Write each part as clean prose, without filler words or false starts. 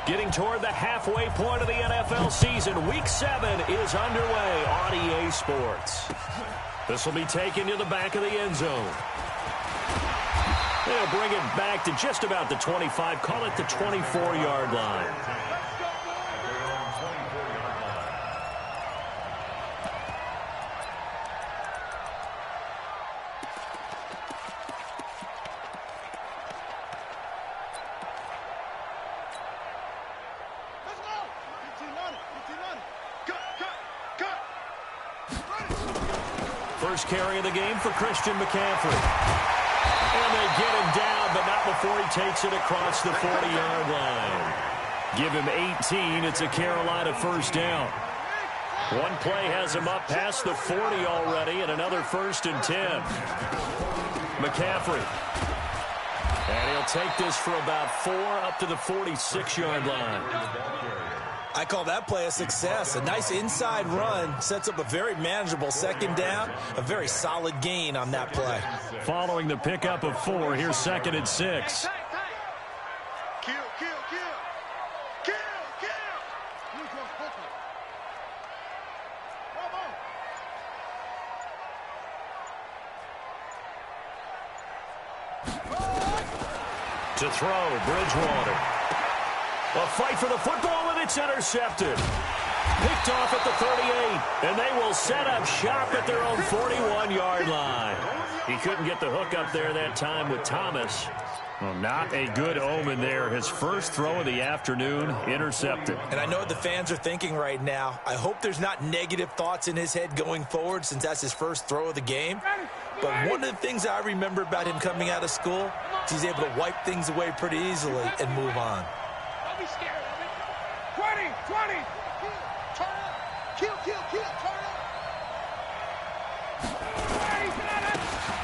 Getting toward the halfway point of the NFL season. Week 7 is underway on EA Sports. This will be taken to the back of the end zone. They'll bring it back to just about the 25, call it the 24-yard line. First carry of the game for Christian McCaffrey. And they get him down, but not before he takes it across the 40-yard line. Give him 18. It's a Carolina first down. One play has him up past the 40 already, and another 1st and 10. McCaffrey. And he'll take this for about 4 up to the 46-yard line. I call that play a success. A nice inside run sets up a very manageable second down. A very solid gain on that play. Following the pickup of 4, here's 2nd and 6. To throw, Bridgewater. A fight for the football, and it's intercepted. Picked off at the 38, and they will set up shop at their own 41-yard line. He couldn't get the hook up there that time with Thomas. Well, not a good omen there. His first throw of the afternoon, intercepted. And I know what the fans are thinking right now. I hope there's not negative thoughts in his head going forward since that's his first throw of the game. But one of the things I remember about him coming out of school is he's able to wipe things away pretty easily and move on. Don't be scared of it. 20. Turn up. Kill. Turn up.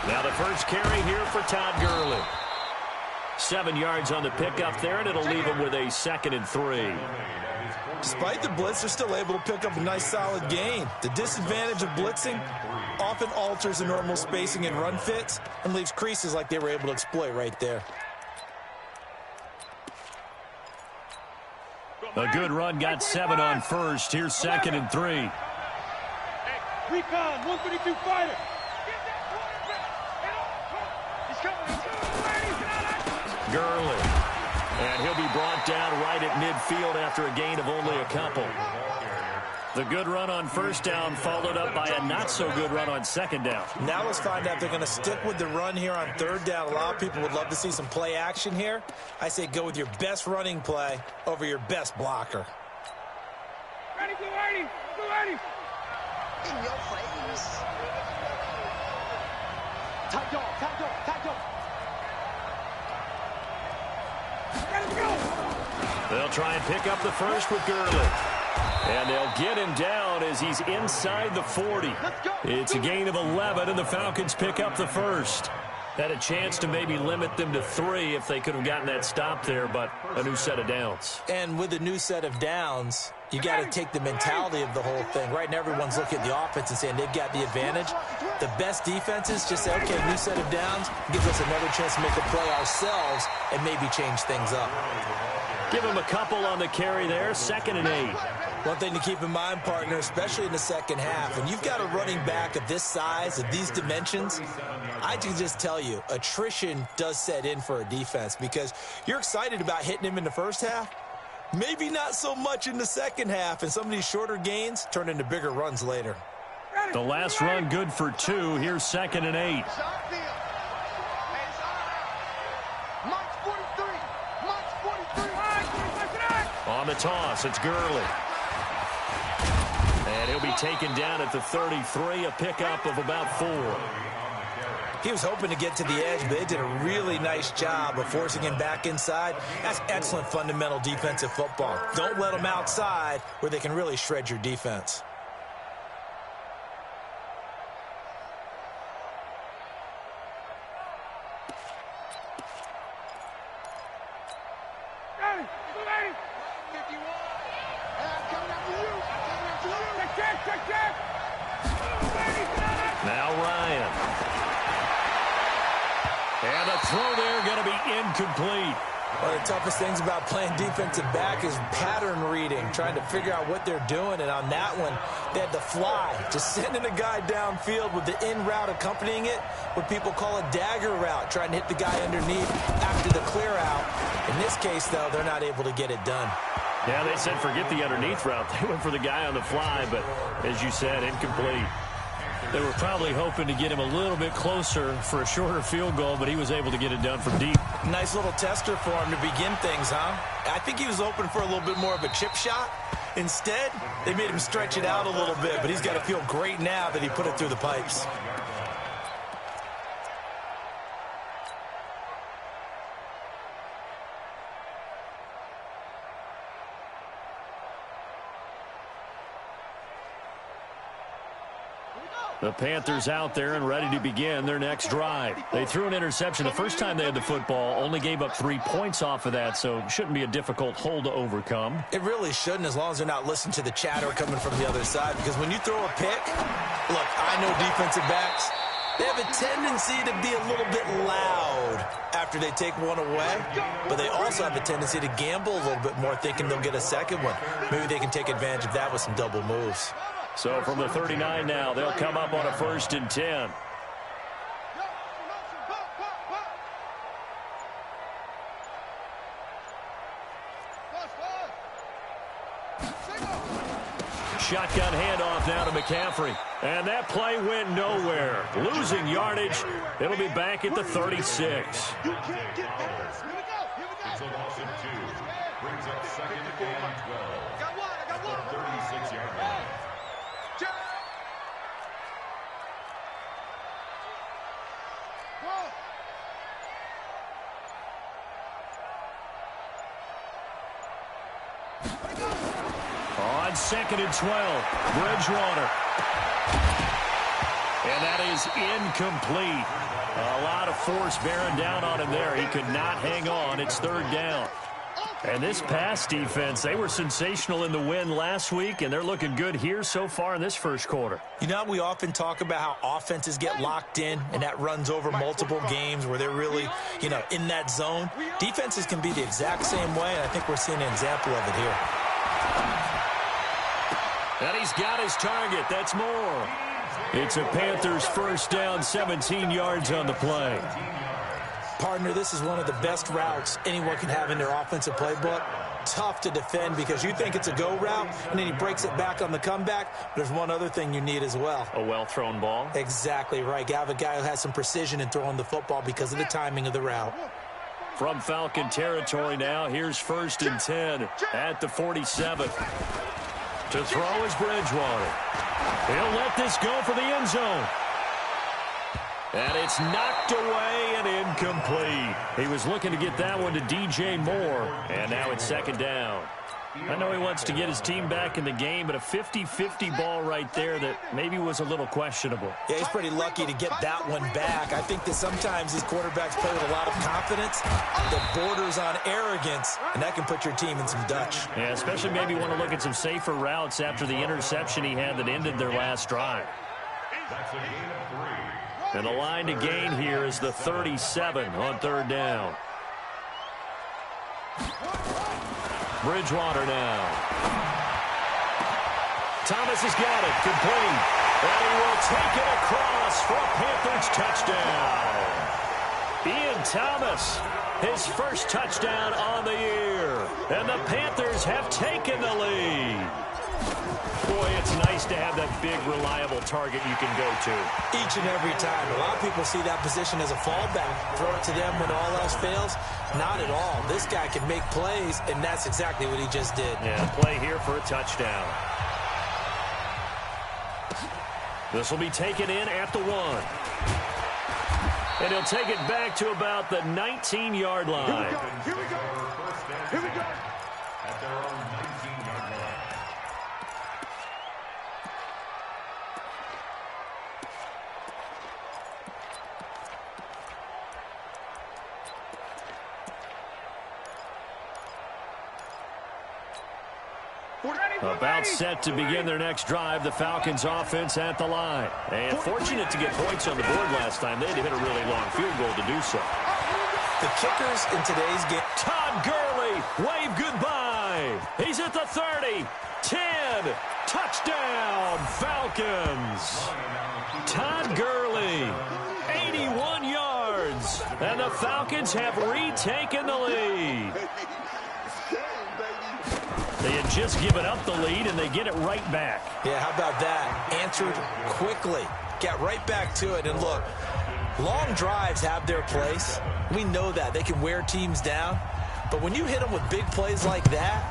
Now the first carry here for Todd Gurley. 7 yards on the pickup there, and it'll leave him with a 2nd and 3. Despite the blitz, they're still able to pick up a nice solid gain. The disadvantage of blitzing often alters the normal spacing and run fits and leaves creases like they were able to exploit right there. A good run, got 7 on first. Here's 2nd and 3. Hey, recon, 132 fighter. He's coming. Gurley. And he'll be brought down right at midfield after a gain of only a couple. The good run on first down followed up by a not-so-good run on second down. Now let's find out if they're going to stick with the run here on third down. A lot of people would love to see some play action here. I say go with your best running play over your best blocker. Ready, Blue 80. In your face. Tight dog. Ready to go. They'll try and pick up the first with Gurley. And they'll get him down as he's inside the 40. It's a gain of 11, and the Falcons pick up the first. Had a chance to maybe limit them to 3 if they could have gotten that stop there, but a new set of downs. And with a new set of downs, you got to take the mentality of the whole thing. Right now, everyone's looking at the offense and saying they've got the advantage. The best defenses just say, okay, new set of downs, gives us another chance to make a play ourselves and maybe change things up. Give him a couple on the carry there, 2nd and 8. One thing to keep in mind, partner, especially in the second half, when you've got a running back of this size, of these dimensions, I can just tell you, attrition does set in for a defense because you're excited about hitting him in the first half, maybe not so much in the second half, and some of these shorter gains turn into bigger runs later. The last run good for 2. Here's 2nd and 8. On the toss, it's Gurley. And he'll be taken down at the 33, a pickup of about 4. He was hoping to get to the edge, but they did a really nice job of forcing him back inside. That's excellent fundamental defensive football. Don't let them outside where they can really shred your defense. Now Ryan. And the throw there going to be incomplete. One of the toughest things about playing defensive back is pattern reading, trying to figure out what they're doing. And on that one, they had to fly, just sending a guy downfield with the in route accompanying it, what people call a dagger route, trying to hit the guy underneath after the clear out. In this case, though, they're not able to get it done. Yeah, they said forget the underneath route. They went for the guy on the fly, but as you said, incomplete. They were probably hoping to get him a little bit closer for a shorter field goal, but he was able to get it done from deep. Nice little tester for him to begin things, huh? I think he was open for a little bit more of a chip shot. Instead, they made him stretch it out a little bit, but he's got to feel great now that he put it through the pipes. The Panthers out there and ready to begin their next drive. They threw an interception the first time they had the football, only gave up 3 points off of that, so it shouldn't be a difficult hole to overcome. It really shouldn't, as long as they're not listening to the chatter coming from the other side, because when you throw a pick, look, I know defensive backs, they have a tendency to be a little bit loud after they take one away, but they also have a tendency to gamble a little bit more, thinking they'll get a second one. Maybe they can take advantage of that with some double moves. So from the 39 now, they'll come up on a 1st and 10. Shotgun handoff now to McCaffrey. And that play went nowhere. Losing yardage. It'll be back at the 36. You can't get past. Here we go. Here we go. It's a loss of 2. Brings up 2nd and 12. I got one. I got one. 36-yard line. On 2nd and 12, Bridgewater. And that is incomplete. A lot of force bearing down on him there. He could not hang on. It's 3rd down. And this pass defense, they were sensational in the win last week, and they're looking good here so far in this first quarter. You know, we often talk about how offenses get locked in, and that runs over multiple games where they're really, in that zone. Defenses can be the exact same way, and I think we're seeing an example of it here. And he's got his target. That's more. It's a Panthers 1st down, 17 yards on the play. Partner, this is one of the best routes anyone can have in their offensive playbook. Tough to defend because you think it's a go route, and then he breaks it back on the comeback. There's one other thing you need as well. A well-thrown ball? Exactly right. You have a guy who has some precision in throwing the football because of the timing of the route. From Falcon territory now, here's 1st and 10 at the 47. To throw is Bridgewater. He'll let this go for the end zone. And it's knocked away and incomplete. He was looking to get that one to DJ Moore. And now it's 2nd down. I know he wants to get his team back in the game, but a 50-50 ball right there that maybe was a little questionable. Yeah, he's pretty lucky to get that one back. I think that sometimes these quarterbacks play with a lot of confidence that borders on arrogance, and that can put your team in some Dutch. Yeah, especially maybe want to look at some safer routes after the interception he had that ended their last drive. That's a gain of 3. And the line to gain here is the 37 on 3rd down. Bridgewater now. Thomas has got it. Complete. And he will take it across for a Panthers touchdown. Ian Thomas, his first touchdown on the year. And the Panthers have taken the lead. Boy, it's nice to have that big, reliable target you can go to. Each and every time. A lot of people see that position as a fallback. Throw it to them when all else fails. Not at all. This guy can make plays, and that's exactly what he just did. Yeah, play here for a touchdown. This will be taken in at the 1. And he'll take it back to about the 19-yard line. Here we go. Here we go. At their own 19-yard line. About set to begin their next drive, the Falcons offense at the line. And fortunate to get points on the board last time. They had to hit a really long field goal to do so. The kickers in today's game. Todd Gurley, wave goodbye. He's at the 30, 10, touchdown, Falcons. Todd Gurley, 81 yards, and the Falcons have retaken the lead. They had just given up the lead, and they get it right back. Yeah, how about that? Answered quickly. Get right back to it. And look, long drives have their place. We know that. They can wear teams down. But when you hit them with big plays like that,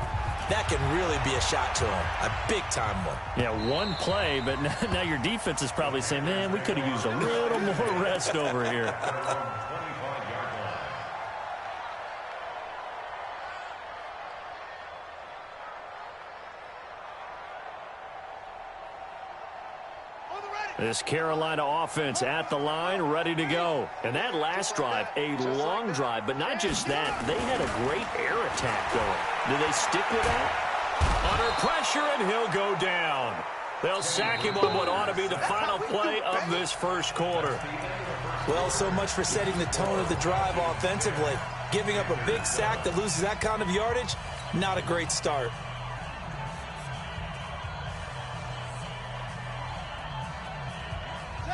that can really be a shot to them. A big-time one. Yeah, one play, but now your defense is probably saying, man, we could have used a little more rest over here. This Carolina offense at the line, ready to go. And that last drive, a long drive, but not just that. They had a great air attack going. Do they stick with that? Under pressure, and he'll go down. They'll sack him on what ought to be the final play of this first quarter. Well, so much for setting the tone of the drive offensively. Giving up a big sack that loses that kind of yardage, not a great start.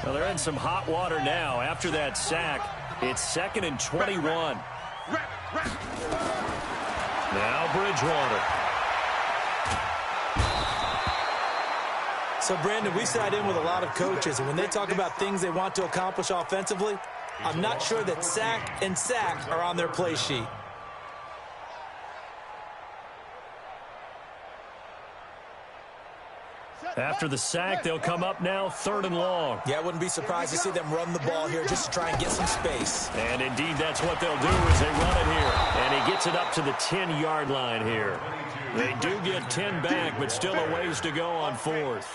Well, they're in some hot water now. After that sack, it's 2nd and 21. Now Bridgewater. So, Brandon, we sat in with a lot of coaches, and when they talk about things they want to accomplish offensively, I'm not sure that sack and sack are on their play sheet. After the sack, they'll come up now 3rd and long. Yeah, I wouldn't be surprised to see them run the ball here just to try and get some space. And indeed, that's what they'll do as they run it here. And he gets it up to the 10-yard line here. They do get 10 back, but still a ways to go on 4th.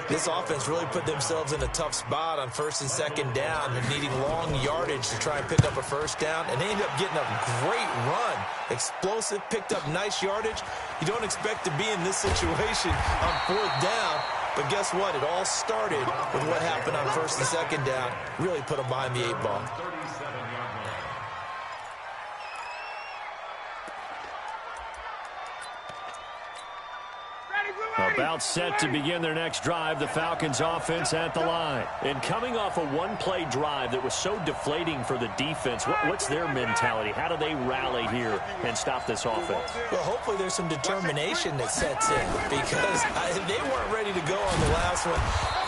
This offense really put themselves in a tough spot on 1st and 2nd down and needing long yardage to try and pick up a first down. And they ended up getting a great run. Explosive, picked up nice yardage. You don't expect to be in this situation on 4th down. But guess what? It all started with what happened on 1st and 2nd down. Really put them behind the 8 ball. About set to begin their next drive, the Falcons offense at the line. And coming off a one-play drive that was so deflating for the defense, what's their mentality? How do they rally here and stop this offense? Well, hopefully there's some determination that sets in because they weren't ready to go on the last one.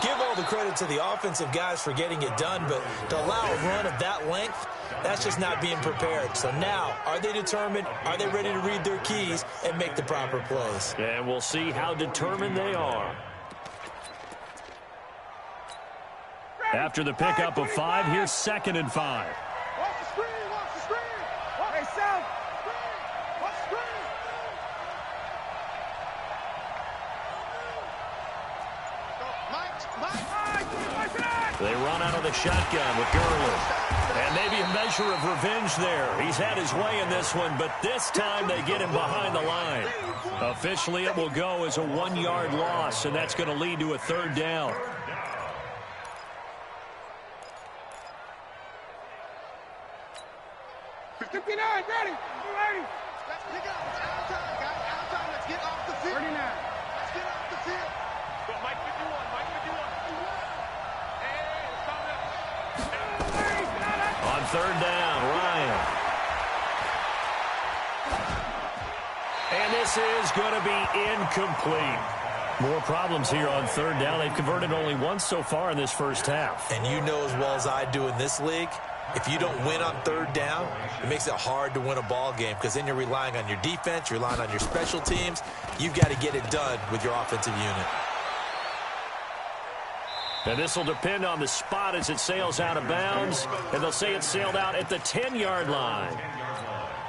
Give all the credit to the offensive guys for getting it done, but to allow a run of that length, that's just not being prepared. So now, are they determined? Are they ready to read their keys and make the proper plays? And we'll see how determined they are. After the pickup of 5, here's 2nd and 5. Watch the screen, watch the screen. Hey, South. Watch the screen. They run out of the shotgun with Gurley. And maybe a measure of revenge there. He's had his way in this one, but this time they get him behind the line. Officially, it will go as a 1-yard loss, and that's going to lead to a 3rd down. Ready. Let's pick up. It's out of time, guys. Out of time. Let's get off the field. 39. Let's get off the field. Go, Mike 51. Mike 51. Hey, it's coming up. On 3rd down, Ryan. And this is going to be incomplete. More problems here on 3rd down. They've converted only once so far in this first half. And you know as well as I do in this league, if you don't win on 3rd down, it makes it hard to win a ball game because then you're relying on your defense, you're relying on your special teams. You've got to get it done with your offensive unit. And this will depend on the spot as it sails out of bounds. And they'll say it sailed out at the 10-yard line.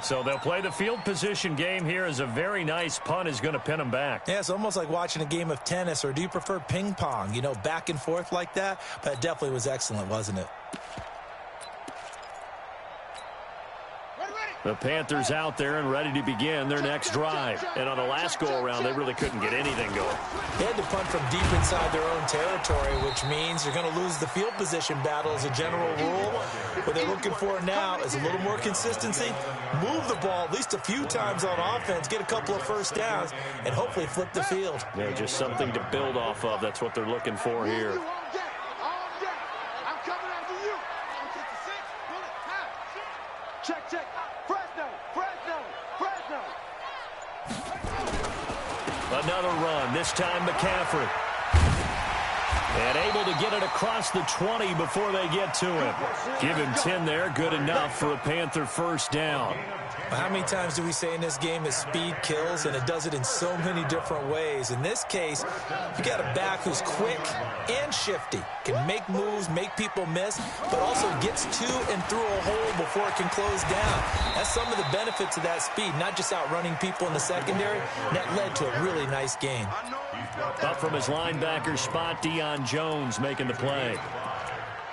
So they'll play the field position game here as a very nice punt is going to pin them back. Yeah, it's almost like watching a game of tennis, or do you prefer ping pong? You know, back and forth like that? But it definitely was excellent, wasn't it? Ready. The Panthers out there and ready to begin their next drive. And on the last go-around, they really couldn't get anything going. They had to punt from deep inside their own territory, which means you're going to lose the field position battle as a general rule. What they're looking for now is a little more consistency, move the ball at least a few times on offense, get a couple of first downs, and hopefully flip the field. Yeah, just something to build off of. That's what they're looking for here. Check, check. Fresno. Another run, this time McCaffrey. And able to get it across the 20 before they get to him. Give him 10 there, good enough for a Panther first down. How many times do we say in this game that speed kills, and it does it in so many different ways? In this case, you got a back who's quick and shifty, can make moves, make people miss, but also gets to and through a hole before it can close down. That's some of the benefits of that speed, not just outrunning people in the secondary. That led to a really nice game. Up from his linebacker spot, Deion Jones making the play.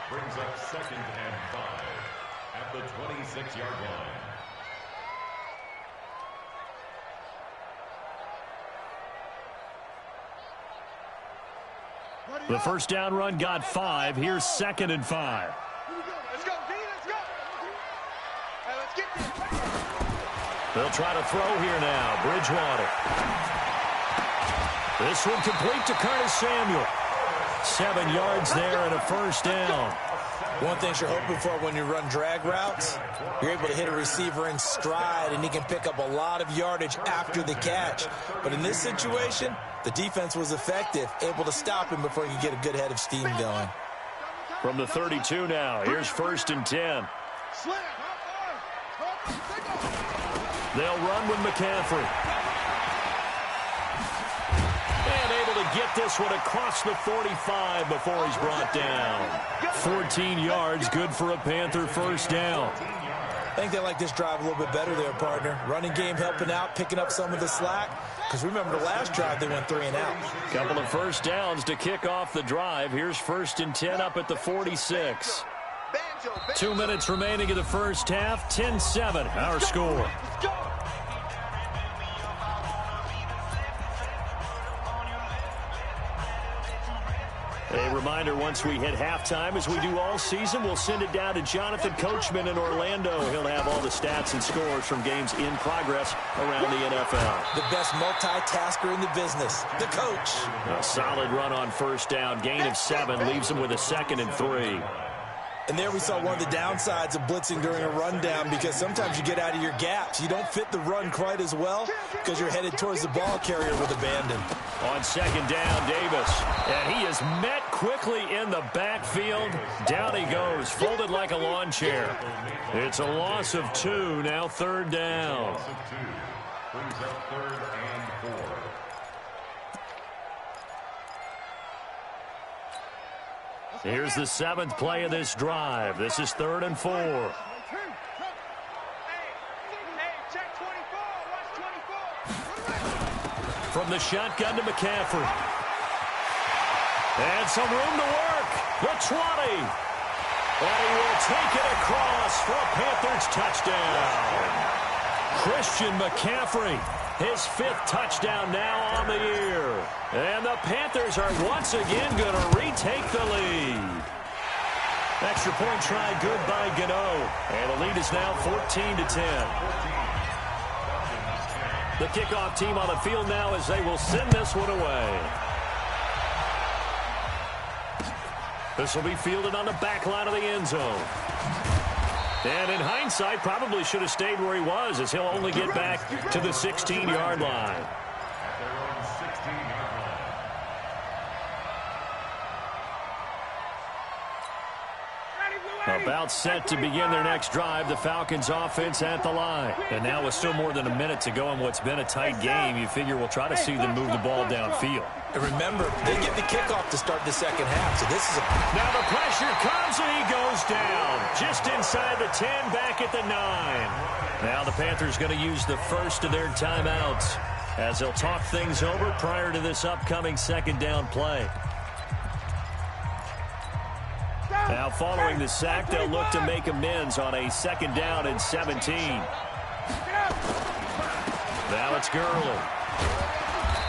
Brings up 2nd and 5 at the 26-yard line. The first down run got 5. Here's 2nd and 5. Let's go, D, let's go. Hey, let's get this. They'll try to throw here now. Bridgewater. This one complete to Curtis Samuel. 7 yards there and a first down. One thing you're hoping for when you run drag routes, you're able to hit a receiver in stride, and he can pick up a lot of yardage after the catch. But in this situation, the defense was effective, able to stop him before he could get a good head of steam going. From the 32 now, here's 1st and 10. They'll run with McCaffrey. And able to get this one across the 45 before he's brought down. 14 yards, good for a Panther first down. I think they like this drive a little bit better there, partner. Running game helping out, picking up some of the slack. Because remember the last drive, they went 3 and out. Couple of first downs to kick off the drive. Here's 1st and 10 up at the 46. 2 minutes remaining in the first half. 10-7, our score. A reminder, once we hit halftime, as we do all season, we'll send it down to Jonathan Coachman in Orlando. He'll have all the stats and scores from games in progress around the NFL. The best multitasker in the business, the coach. A solid run on first down. Gain of 7 leaves him with a 2nd and 3. And there we saw one of the downsides of blitzing during a rundown, because sometimes you get out of your gaps. You don't fit the run quite as well because you're headed towards the ball carrier with abandon. On 2nd down, Davis. And he is met quickly in the backfield. Down he goes, folded like a lawn chair. It's a loss of 2, now 3rd down. Brings up 3rd and 4. Here's the 7th play of this drive. This is 3rd and 4. Hey, check 24. Watch 24. From the shotgun to McCaffrey. And some room to work. The 20. And he will take it across for a Panthers touchdown. Christian McCaffrey, his 5th touchdown now on the year. And the Panthers are once again going to retake the lead. Extra point try good by Gano. And the lead is now 14-10. The kickoff team on the field now as they will send this one away. This will be fielded on the back line of the end zone. And in hindsight, probably should have stayed where he was, as he'll only get back to the 16-yard line. About set to begin their next drive, the Falcons offense at the line. And now with still more than a minute to go in what's been a tight game, you figure we'll try to see them move the ball downfield. And remember, they get the kickoff to start the second half, so this is a... Now the pressure comes and he goes down. Just inside the 10, back at the 9. Now the Panthers going to use the first of their timeouts as they'll talk things over prior to this upcoming 2nd down play. Now following the sack, they'll look to make amends on a 2nd down and 17. Now it's Gurley.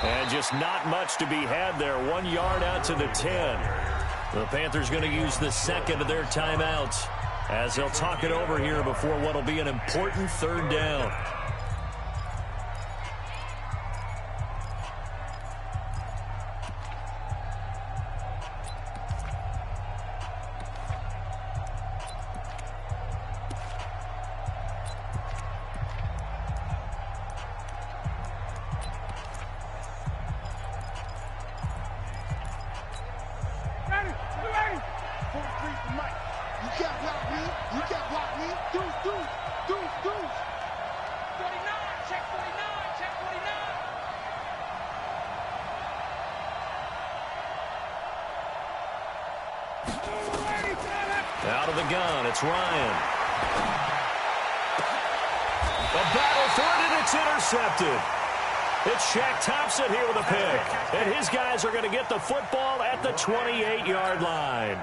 And just not much to be had there. 1 yard out to the 10. The Panthers going to use the second of their timeouts as they'll talk it over here before what will be an important third down. Out of the gun, it's Ryan. The battle for it, and it's intercepted. It's Shaq Thompson here with a pick. And his guys are going to get the football at the 28-yard line.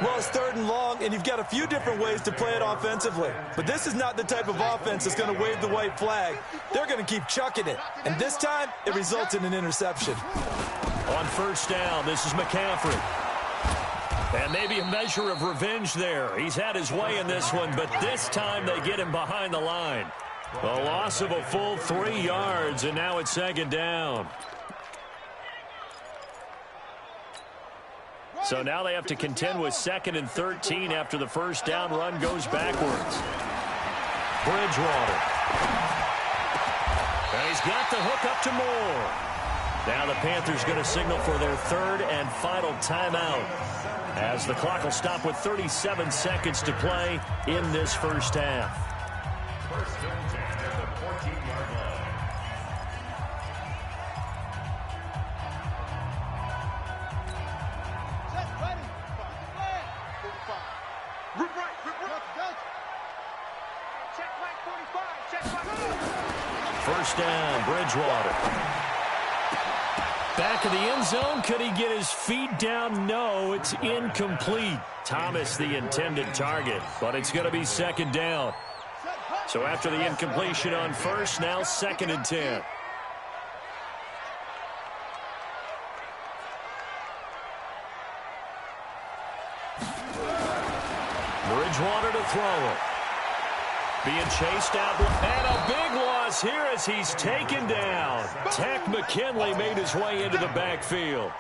Well, it's 3rd and long, and you've got a few different ways to play it offensively. But this is not the type of offense that's going to wave the white flag. They're going to keep chucking it. And this time, it results in an interception. On first down, this is McCaffrey. And maybe a measure of revenge there. He's had his way in this one, but this time they get him behind the line. A loss of a full 3 yards, and now it's 2nd down. So now they have to contend with 2nd and 13 after the first down run goes backwards. Bridgewater. And he's got the hook up to Moore. Now the Panthers going to signal for their 3rd and final timeout, as the clock will stop with 37 seconds to play in this first half. First and 10 at the 14-yard line. Set, ready. Flag. 45. Root right. Check flag 45. Check flag. First down, Bridgewater. Back of the end zone. Could he get his feet down? No, it's incomplete. Thomas the intended target, but it's going to be 2nd down. So after the incompletion on first, now 2nd and 10. Bridgewater to throw it. Being chased out, and a big loss here as he's taken down. Tech McKinley made his way into the backfield.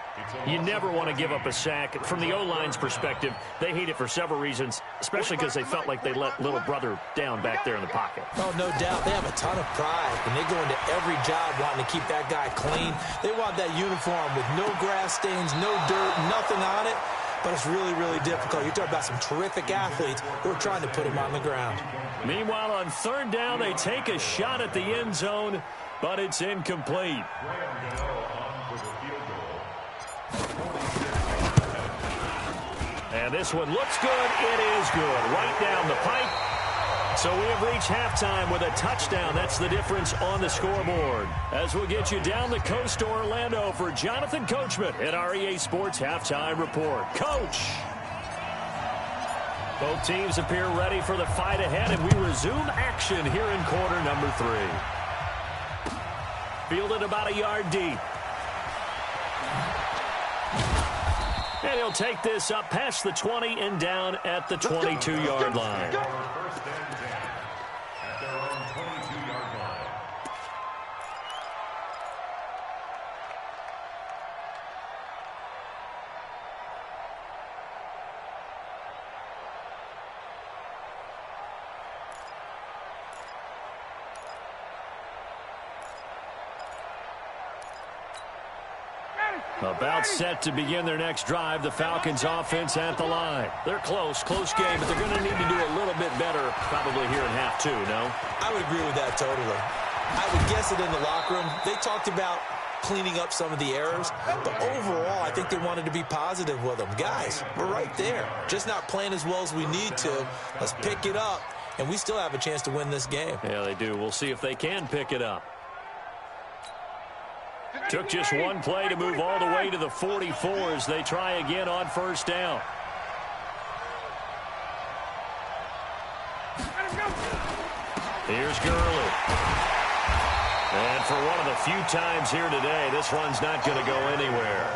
You never want to give up a sack. From the O-line's perspective, they hate it for several reasons, especially because they felt like they let little brother down back there in the pocket. Oh, no doubt. They have a ton of pride, and they go into every job wanting to keep that guy clean. They want that uniform with no grass stains, no dirt, nothing on it. But it's really, really difficult. You're talking about some terrific athletes who are trying to put him on the ground. Meanwhile, on 3rd down, they take a shot at the end zone, but it's incomplete. And this one looks good. It is good. Right down the pipe. So we have reached halftime with a touchdown. That's the difference on the scoreboard. As we'll get you down the coast to Orlando for Jonathan Coachman at our EA Sports Halftime Report. Coach! Both teams appear ready for the fight ahead, and we resume action here in quarter number 3. Fielded about a yard deep. And he'll take this up past the 20 and down at the 22-yard line. First and 10 at their own 22-yard line. About set to begin their next drive, the Falcons offense at the line. They're close game, but they're going to need to do a little bit better probably here in half 2, no? I would agree with that totally. I would guess it in the locker room. They talked about cleaning up some of the errors, but overall, I think they wanted to be positive with them. Guys, we're right there. Just not playing as well as we need to. Let's pick it up, and we still have a chance to win this game. Yeah, they do. We'll see if they can pick it up. Took just one play to move all the way to the 44 as they try again on first down. Here's Gurley. And for one of the few times here today, this run's not going to go anywhere.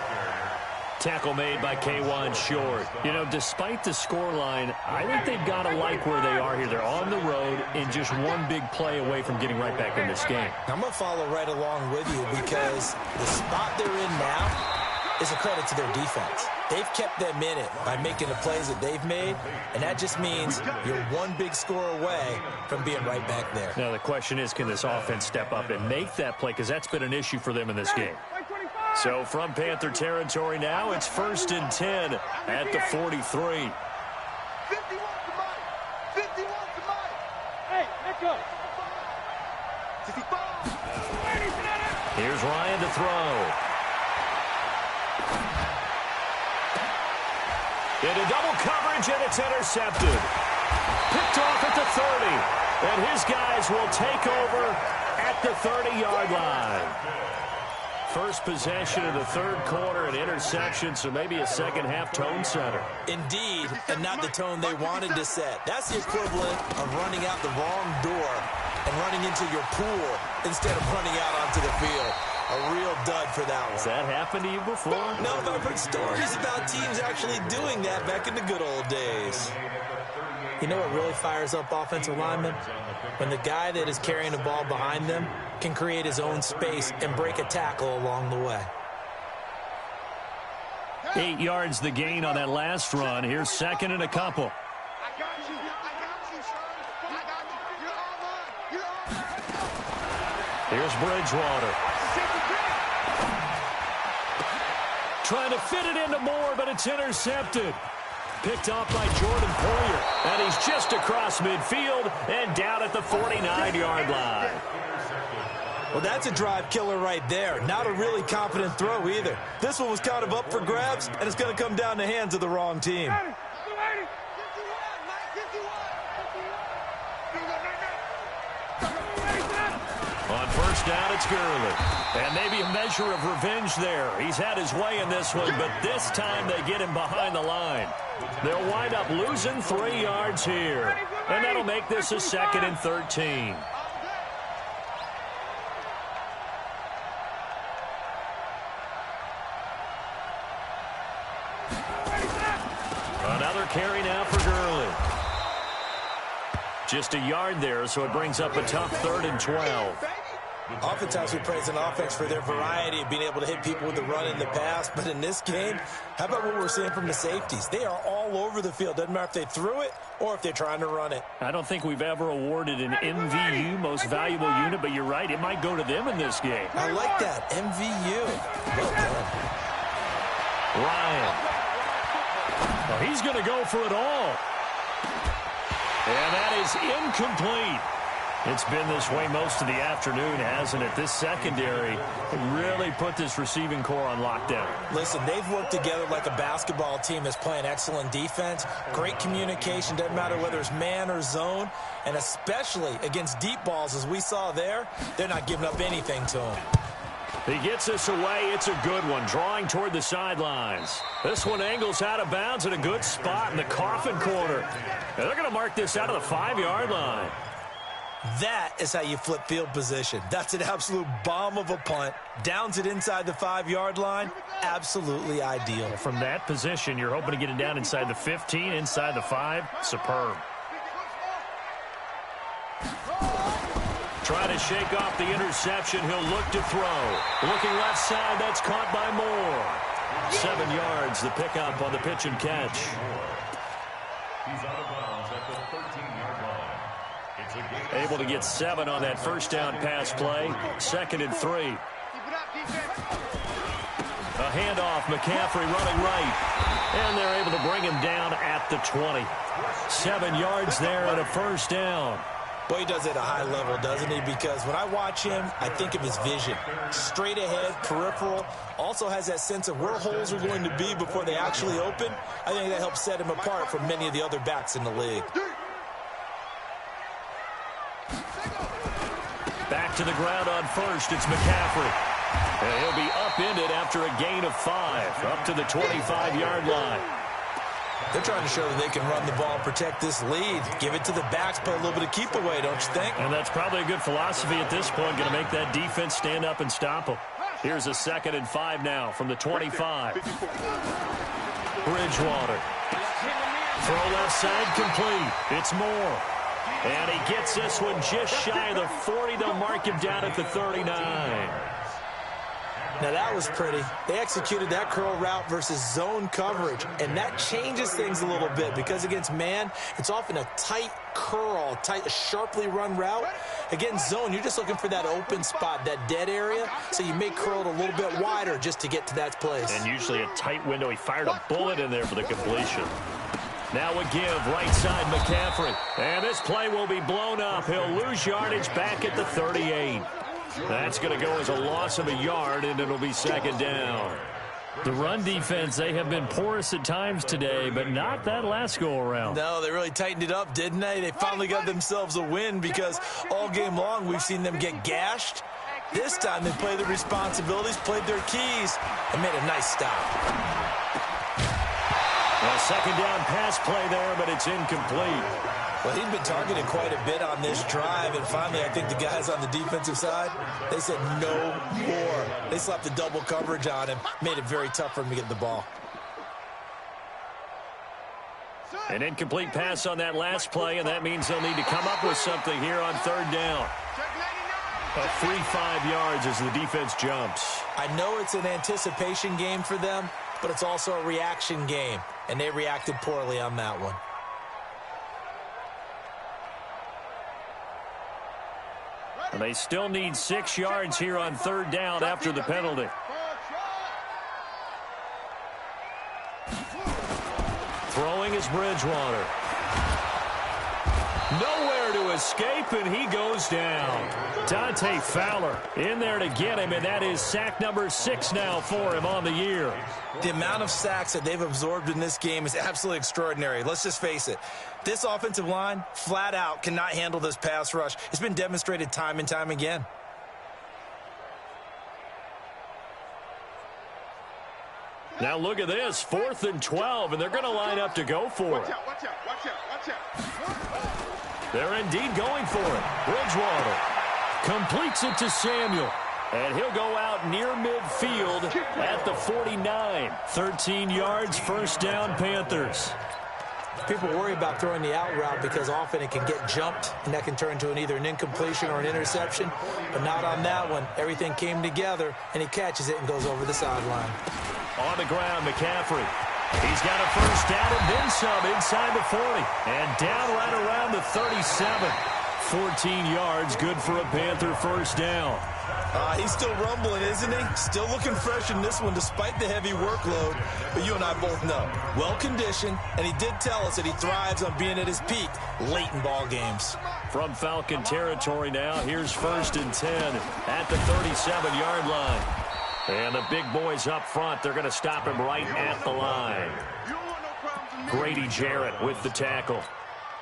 Tackle made by K1 Short. You know, despite the scoreline, I think they've got to like where they are here. They're on the road and just one big play away from getting right back in this game. I'm going to follow right along with you because the spot they're in now is a credit to their defense. They've kept them in it by making the plays that they've made, and that just means you're one big score away from being right back there. Now, the question is, can this offense step up and make that play? Because that's been an issue for them in this game. So from Panther territory now, it's 1st and 10 at the 43. 51 to Mike. 51 to Mike. Hey, let go. 55. Here's Ryan to throw. Into double coverage, and it's intercepted. Picked off at the 30. And his guys will take over at the 30-yard line. First possession of the third quarter, an interception, so maybe a second-half tone setter. Indeed, and not the tone they wanted to set. That's the equivalent of running out the wrong door and running into your pool instead of running out onto the field. A real dud for that one. Has that happened to you before? No, but I've heard stories about teams actually doing that back in the good old days. You know what really fires up offensive linemen? When the guy that is carrying the ball behind them can create his own space and break a tackle along the way. 8 yards the gain on that last run. Here's second and a couple. I got you. I got you, son. I got you. You're on mine. Here's Bridgewater. Trying to fit it into Moore, but it's intercepted. Picked off by Jordan Poyer. And he's just across midfield and down at the 49-yard line. Well, that's a drive killer right there. Not a really confident throw either. This one was kind of up for grabs, and it's going to come down the hands of the wrong team. On first down, it's Gurley. And maybe a measure of revenge there. He's had his way in this one, but this time they get him behind the line. They'll wind up losing 3 yards here. And that'll make this a 2nd and 13. Another carry now for Gurley. Just a yard there, so it brings up a tough 3rd and 12. Oftentimes we praise an offense for their variety of being able to hit people with the run in the pass, but in this game, how about what we're seeing from the safeties? They are all over the field. Doesn't matter if they threw it or if they're trying to run it. I don't think we've ever awarded an MVU, most valuable unit, but you're right, it might go to them in this game. I like that, MVU. Well done. Ryan. Well, he's going to go for it all. And that is incomplete. It's been this way most of the afternoon, hasn't it? This secondary really put this receiving core on lockdown. Listen, they've worked together like a basketball team that's playing excellent defense. Great communication, doesn't matter whether it's man or zone. And especially against deep balls, as we saw there, they're not giving up anything to him. He gets this away. It's a good one, drawing toward the sidelines. This one angles out of bounds at a good spot in the coffin corner. And they're going to mark this out of the 5-yard line. That is how you flip field position. That's an absolute bomb of a punt. Downs it inside the 5-yard line. Absolutely ideal. From that position, you're hoping to get it down inside the 15, inside the 5. Superb. Trying to shake off the interception. He'll look to throw. Looking left side. That's caught by Moore. 7 yards, the pickup on the pitch and catch. He's out of bounds at the 13-yard line. It's a gain. Able to get 7 on that first down pass play. 2nd and 3. A handoff. McCaffrey running right. And they're able to bring him down at the 20. 7 yards there and a first down. Boy, he does it at a high level, doesn't he? Because when I watch him, I think of his vision. Straight ahead, peripheral. Also has that sense of where holes are going to be before they actually open. I think that helps set him apart from many of the other backs in the league. Back to the ground on first. It's McCaffrey. And he'll be upended after a gain of 5. Up to the 25-yard line. They're trying to show that they can run the ball and protect this lead. Give it to the backs, play a little bit of keep away, don't you think? And that's probably a good philosophy at this point, going to make that defense stand up and stop them. Here's a 2nd and 5 now from the 25. Bridgewater. Throw left side complete. It's Moore. And he gets this one just shy of the 40. They'll mark him down at the 39. Now that was pretty. They executed that curl route versus zone coverage, and that changes things a little bit because against man, it's often a tight curl, a sharply run route. Against zone, you're just looking for that open spot, that dead area, so you may curl it a little bit wider just to get to that place. And usually a tight window. He fired a bullet in there for the completion. Now a give, right side McCaffrey. And this play will be blown up. He'll lose yardage back at the 38. That's going to go as a loss of a yard, and it'll be 2nd down. The run defense, they have been porous at times today, but not that last go-around. No, they really tightened it up, didn't they? They finally got themselves a win because all game long we've seen them get gashed. This time they played their responsibilities, played their keys, and made a nice stop. A 2nd down pass play there, but it's incomplete. Well, he'd been targeted quite a bit on this drive, and finally I think the guys on the defensive side, they said no more. They slapped the double coverage on him, made it very tough for him to get the ball. An incomplete pass on that last play, and that means they'll need to come up with something here on 3rd down. A 3-5 yards as the defense jumps. I know it's an anticipation game for them, but it's also a reaction game, and they reacted poorly on that one. And they still need 6 yards here on 3rd down after the penalty. Throwing is Bridgewater. Nowhere to escape, and he goes down. Dante Fowler in there to get him, and that is sack number 6 now for him on the year. The amount of sacks that they've absorbed in this game is absolutely extraordinary. Let's just face it. This offensive line, flat out, cannot handle this pass rush. It's been demonstrated time and time again. Now look at this, 4th and 12, and they're going to line up to go for it. Watch out. They're indeed going for it. Bridgewater completes it to Samuel. And he'll go out near midfield at the 49. 13 yards, 1st down, Panthers. People worry about throwing the out route because often it can get jumped, and that can turn into either an incompletion or an interception. But not on that one. Everything came together, and he catches it and goes over the sideline. On the ground, McCaffrey. He's got a 1st down and then some inside the 40. And down right around the 37. 14 yards, good for a Panther 1st down. He's still rumbling, isn't he? Still looking fresh in this one despite the heavy workload. But you and I both know, well-conditioned, and he did tell us that he thrives on being at his peak late in ball games. From Falcon territory now, here's 1st and 10 at the 37-yard line. And the big boys up front, they're going to stop him right at the line. Grady Jarrett with the tackle.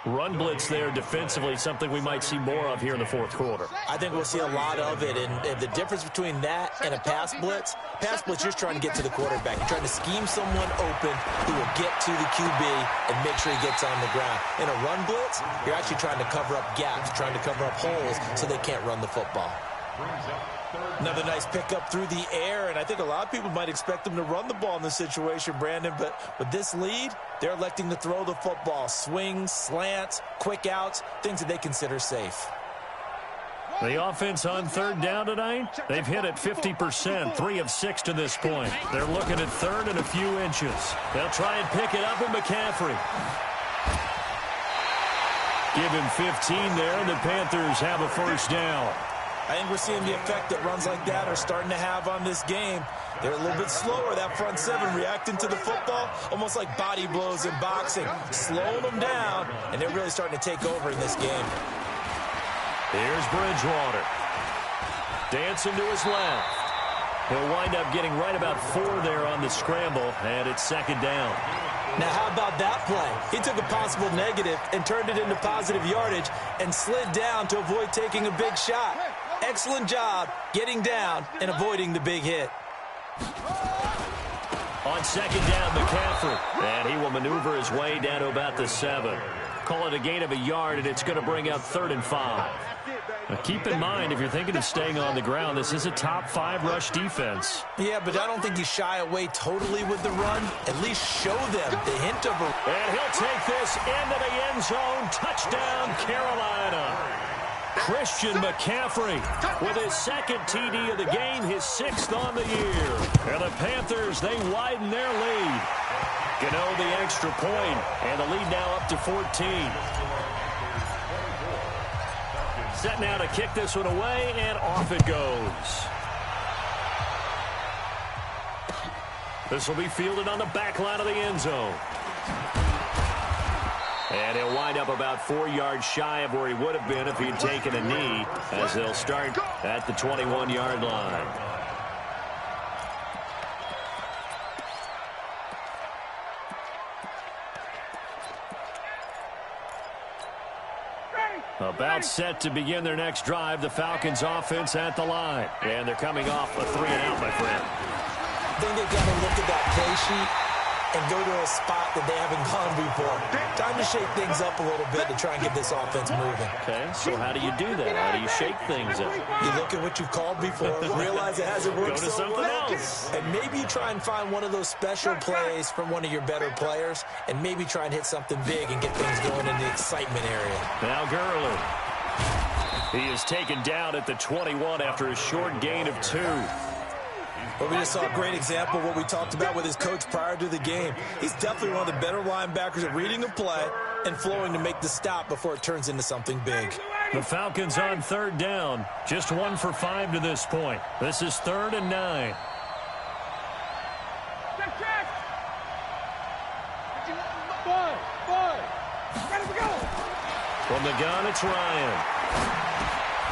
Run blitz there defensively, something we might see more of here in the 4th quarter. I think we'll see a lot of it, and the difference between that and a pass blitz, you're just trying to get to the quarterback. You're trying to scheme someone open who will get to the QB and make sure he gets on the ground. In a run blitz, you're actually trying to cover up gaps, trying to cover up holes so they can't run the football. Another nice pickup through the air, and I think a lot of people might expect them to run the ball in this situation, Brandon, but with this lead, they're electing to throw the football. Swings, slants, quick outs, things that they consider safe. The offense on 3rd down tonight, they've hit it 50%, 3 of 6 to this point. They're looking at 3rd and a few inches. They'll try and pick it up with McCaffrey. Give him 15 there, and the Panthers have a 1st down. I think we're seeing the effect that runs like that are starting to have on this game. They're a little bit slower, that front 7, reacting to the football, almost like body blows in boxing, slowing them down, and they're really starting to take over in this game. Here's Bridgewater. Dancing to his left. He'll wind up getting right about 4 there on the scramble, and it's 2nd down. Now, how about that play? He took a possible negative and turned it into positive yardage and slid down to avoid taking a big shot. Excellent job getting down and avoiding the big hit. On second down, McCaffrey. And he will maneuver his way down to about the 7. Call it a gain of a yard, and it's going to bring up 3rd and 5. Now keep in mind, if you're thinking of staying on the ground, this is a top 5 rush defense. Yeah, but I don't think you shy away totally with the run. At least show them the hint of a... And he'll take this into the end zone. Touchdown, Carolina. Christian McCaffrey with his 2nd TD of the game, his 6th on the year. And the Panthers, they widen their lead. Gano the extra point, and the lead now up to 14. Set now to kick this one away, and off it goes. This will be fielded on the back line of the end zone. And he'll wind up about 4 yards shy of where he would have been if he'd taken a knee, as they'll start at the 21-yard line. About set to begin their next drive, the Falcons offense at the line. And they're coming off a 3-and-out, my friend. I think they've got to look at that play sheet and go to a spot that they haven't gone before. Time to shake things up a little bit to try and get this offense moving. Okay, so how do you do that? How do you shake things up? You look at what you've called before, realize it hasn't worked Go to so something well, else. and maybe you try and find one of those special plays from one of your better players, and maybe try and hit something big and get things going in the excitement area. Now Gurley. He is taken down at the 21 after a short gain of 2. Well, we just saw a great example of what we talked about with his coach prior to the game. He's definitely one of the better linebackers at reading a play and flowing to make the stop before it turns into something big. The Falcons on 3rd down. Just 1 for 5 to this point. This is 3rd and 9. From the gun, it's Ryan.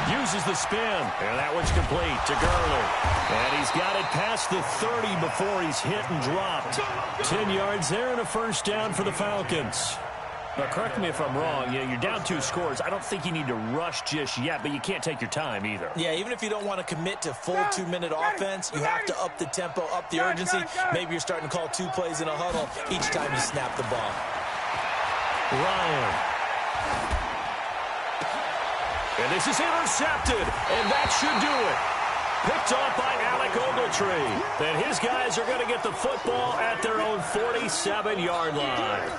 Uses the spin, and that one's complete to Gurley. And he's got it past the 30 before he's hit and dropped. 10 yards there and a first down for the Falcons. Now, correct me if I'm wrong. You're down 2 scores. I don't think you need to rush just yet, but you can't take your time either. Yeah, even if you don't want to commit to full 2-minute offense, you have to up the tempo, up the urgency. Maybe you're starting to call 2 plays in a huddle each time you snap the ball. Ryan. And this is intercepted, and that should do it. Picked off by Alec Ogletree. And his guys are going to get the football at their own 47-yard line.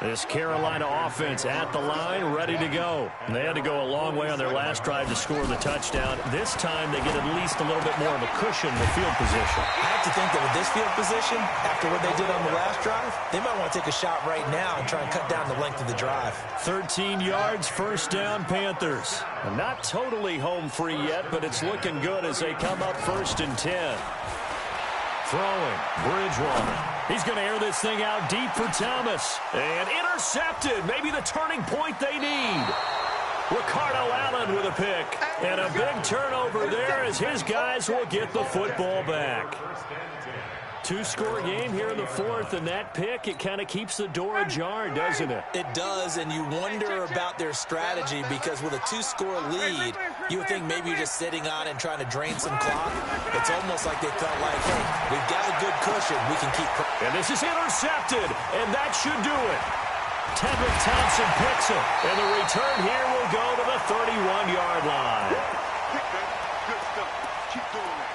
This Carolina offense at the line, ready to go. And they had to go a long way on their last drive to score the touchdown. This time they get at least a little bit more of a cushion in the field position. I have to think that with this field position, after what they did on the last drive, they might want to take a shot right now and try and cut down the length of the drive. 13 yards, first down, Panthers. Not totally home free yet, but it's looking good as they come up 1st and 10. Throwing, Bridgewater. He's going to air this thing out deep for Thomas. And intercepted. Maybe the turning point they need. Ricardo Allen with a pick. And a big turnover there as his guys will get the football back. 2-score game here in the 4th, and that pick, it kind of keeps the door ajar, doesn't it? It does, and you wonder about their strategy because with a 2-score lead, you would think maybe you're just sitting on and trying to drain some clock. It's almost like they felt like, hey, we've got a good cushion. We can keep... And this is intercepted, and that should do it. Tedrick Thompson picks it, and the return here will go to the 31-yard line. Good stuff. Keep doing that.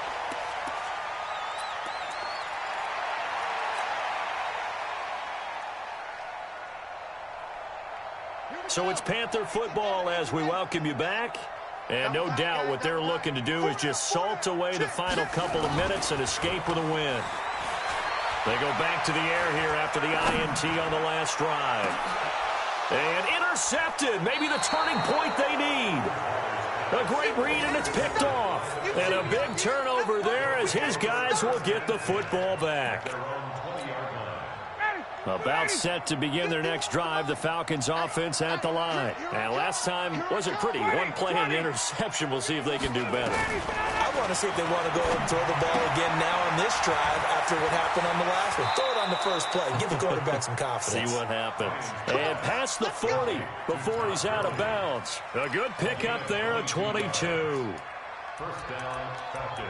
So it's Panther football as we welcome you back. And no doubt what they're looking to do is just salt away the final couple of minutes and escape with a win. They go back to the air here after the INT on the last drive. And intercepted. Maybe the turning point they need. A great read, and it's picked off. And a big turnover there as his guys will get the football back. About set to begin their next drive, the Falcons offense at the line. And last time wasn't pretty. 1 play and an interception. We'll see if they can do better. I want to see if they want to go and throw the ball again now on this drive after what happened on the last one. Throw it on the first play. Give the quarterback some confidence. See what happens. And past the 40 before he's out of bounds. A good pickup there at 22. First down, Falcons.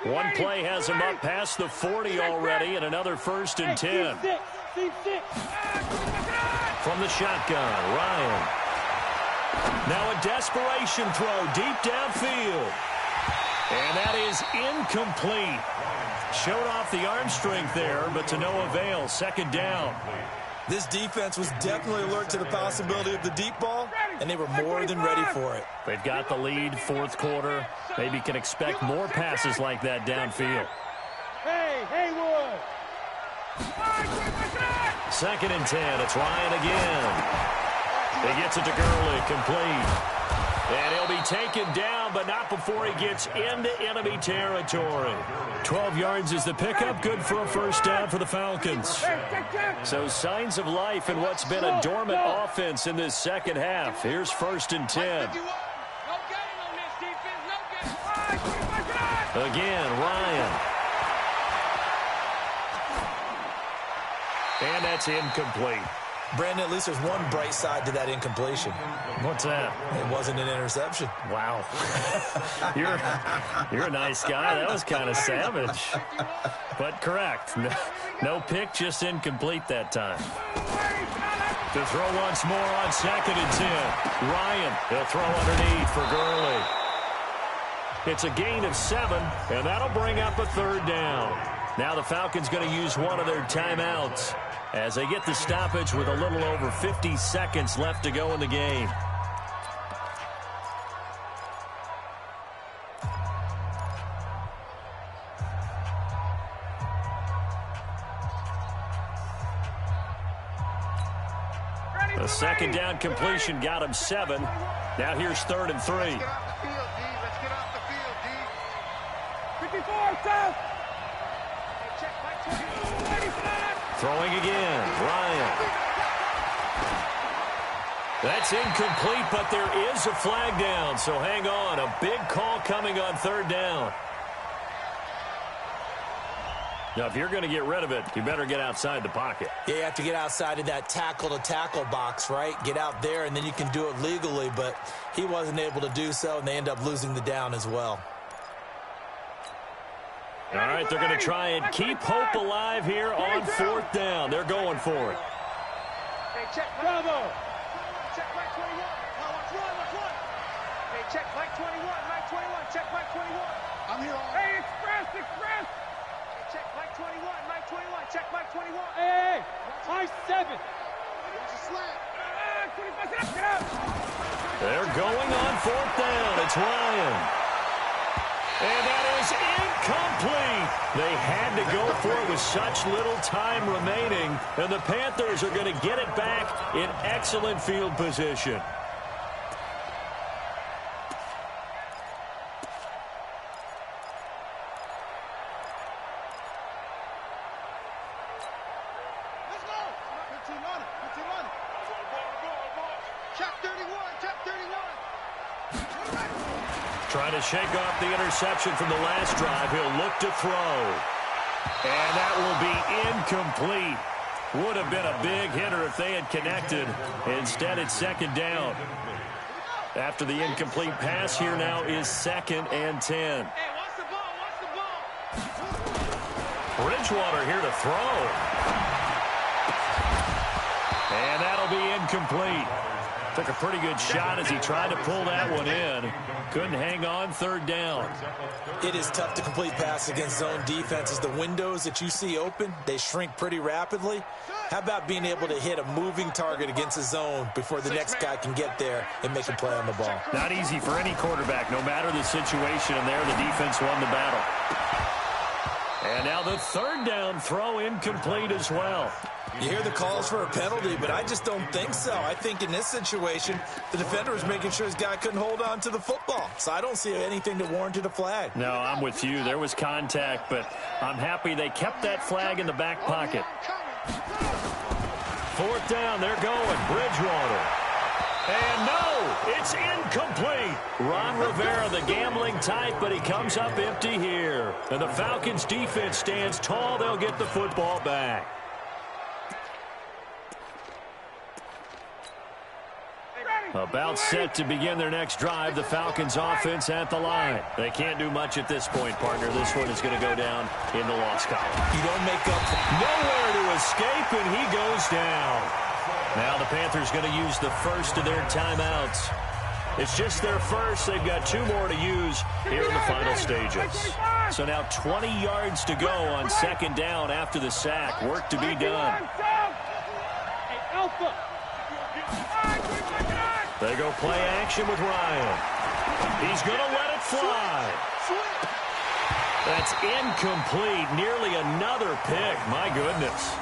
One play has him up past the 40 already, and another 1st and 10. From the shotgun, Ryan. Now a desperation throw deep downfield. And that is incomplete. Showed off the arm strength there, but to no avail. 2nd down. This defense was definitely alert to the possibility of the deep ball, and they were more than ready for it. They've got the lead, 4th quarter. Maybe can expect more passes like that downfield. Hey, Haywood. 2nd and 10. It's Ryan again. He gets it to Gurley, complete. And he'll be taken down, but not before he gets into enemy territory. 12 yards is the pickup. Good for a 1st down for the Falcons. So signs of life in what's been a dormant offense in this 2nd half. Here's 1st and 10. Again, Ryan. And that's incomplete. Brandon, at least there's one bright side to that incompletion. What's that? It wasn't an interception. Wow. You're a nice guy. That was kind of savage. But correct. No pick, just incomplete that time. To throw once more on 2nd and 10. Ryan, he'll throw underneath for Gurley. It's a gain of 7, and that'll bring up a 3rd down. Now the Falcons going to use one of their timeouts as they get the stoppage with a little over 50 seconds left to go in the game. A 2nd down completion got him 7. Now here's 3rd and 3. Let's get off the field, D. Let's get off the field, D. 54, south. Throwing again, Ryan. That's incomplete, but there is a flag down, so hang on. A big call coming on 3rd down. Now, if you're going to get rid of it, you better get outside the pocket. Yeah, you have to get outside of that tackle-to-tackle box, right? Get out there, and then you can do it legally, but he wasn't able to do so, and they end up losing the down as well. All right, they're going to try and keep hope alive here on 4th down. They're going for it. Hey, check, Bravo. Check Mike 21. Watch one. Hey, check Mike 21. Mike 21. Check Mike 21. I'm here all Hey, express. Hey, check Mike 21. Mike 21. Check Mike 21. Hey, Mike 7. Watch the slant. 25, get out. They're going on 4th down. It's Ryan. And that is incomplete. They had to go for it with such little time remaining. And the Panthers are going to get it back in excellent field position. Let's go. 15 on it. Check 31. Check 31. Trying to shake off the interception from the last drive. He'll look to throw. And that will be incomplete. Would have been a big hitter if they had connected. Instead, it's 2nd down. After the incomplete pass, here now is 2nd and 10. Hey, watch the ball. Bridgewater here to throw. And that'll be incomplete. Took a pretty good shot as he tried to pull that one in. Couldn't hang on 3rd down. It is tough to complete passes against zone defenses. The windows that you see open, they shrink pretty rapidly. How about being able to hit a moving target against a zone before the next guy can get there and make a play on the ball? Not easy for any quarterback, no matter the situation, and there the defense won the battle. And now the 3rd down throw incomplete as well. You hear the calls for a penalty, but I just don't think so. I think in this situation, the defender was making sure his guy couldn't hold on to the football. So I don't see anything that warranted a flag. No, I'm with you. There was contact, but I'm happy they kept that flag in the back pocket. 4th down, they're going. Bridgewater. And no, it's incomplete. Ron Rivera, the gambling type, but he comes up empty here. And the Falcons defense stands tall. They'll get the football back. About set to begin their next drive, the Falcons offense at the line. They can't do much at this point, partner. This one is going to go down in the loss column. You don't make up for nowhere to escape, and he goes down. Now the Panthers going to use the first of their timeouts. It's just their first. They've got 2 more to use here in the final stages. So now 20 yards to go on second down after the sack. Work to be done. They go play action with Ryan. He's going to let it fly. That's incomplete. Nearly another pick. My goodness.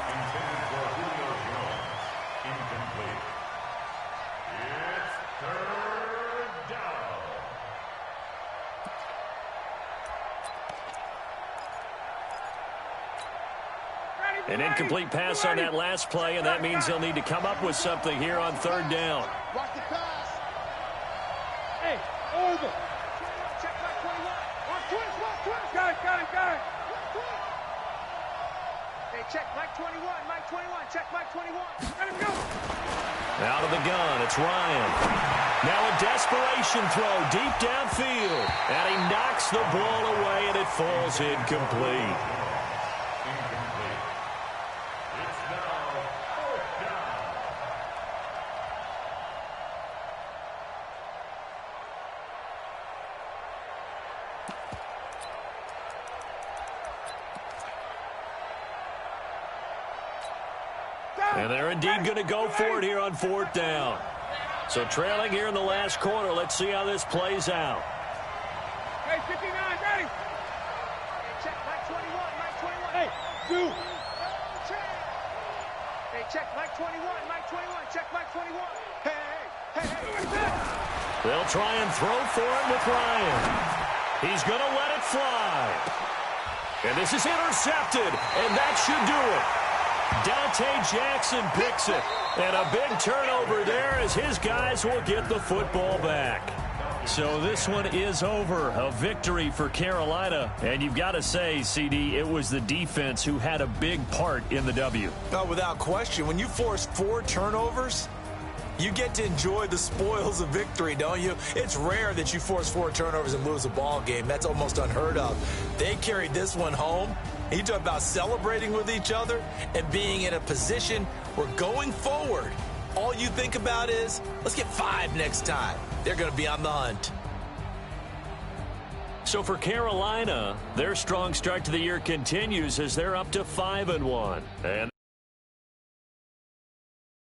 An incomplete pass on that last play, and that means they'll need to come up with something here on third down. Watch the pass. Hey, over. Check back 21. Got it. Hey, check Mike 21. Mike 21. Check Mike 21. Let him go. Out of the gun, it's Ryan. Now a desperation throw deep downfield. And he knocks the ball away, and it falls incomplete. And they're indeed going to go for it here on fourth down. So trailing here in the last quarter. Let's see how this plays out. Hey, 59, ready. Hey, check Mike 21. Mike 21. Hey, 2. Hey, check Mike 21. Mike 21. Check Mike 21. Hey. They'll try and throw for him with Ryan. He's going to let it fly. And this is intercepted. And that should do it. Dante Jackson picks it. And a big turnover there as his guys will get the football back. So this one is over. A victory for Carolina. And you've got to say, CD, it was the defense who had a big part in the W. No, without question. When you force 4 turnovers, you get to enjoy the spoils of victory, don't you? It's rare that you force 4 turnovers and lose a ball game. That's almost unheard of. They carried this one home. You talk about celebrating with each other and being in a position where going forward, all you think about is, let's get 5 next time. They're going to be on the hunt. So for Carolina, their strong start to the year continues as they're up to 5-1. And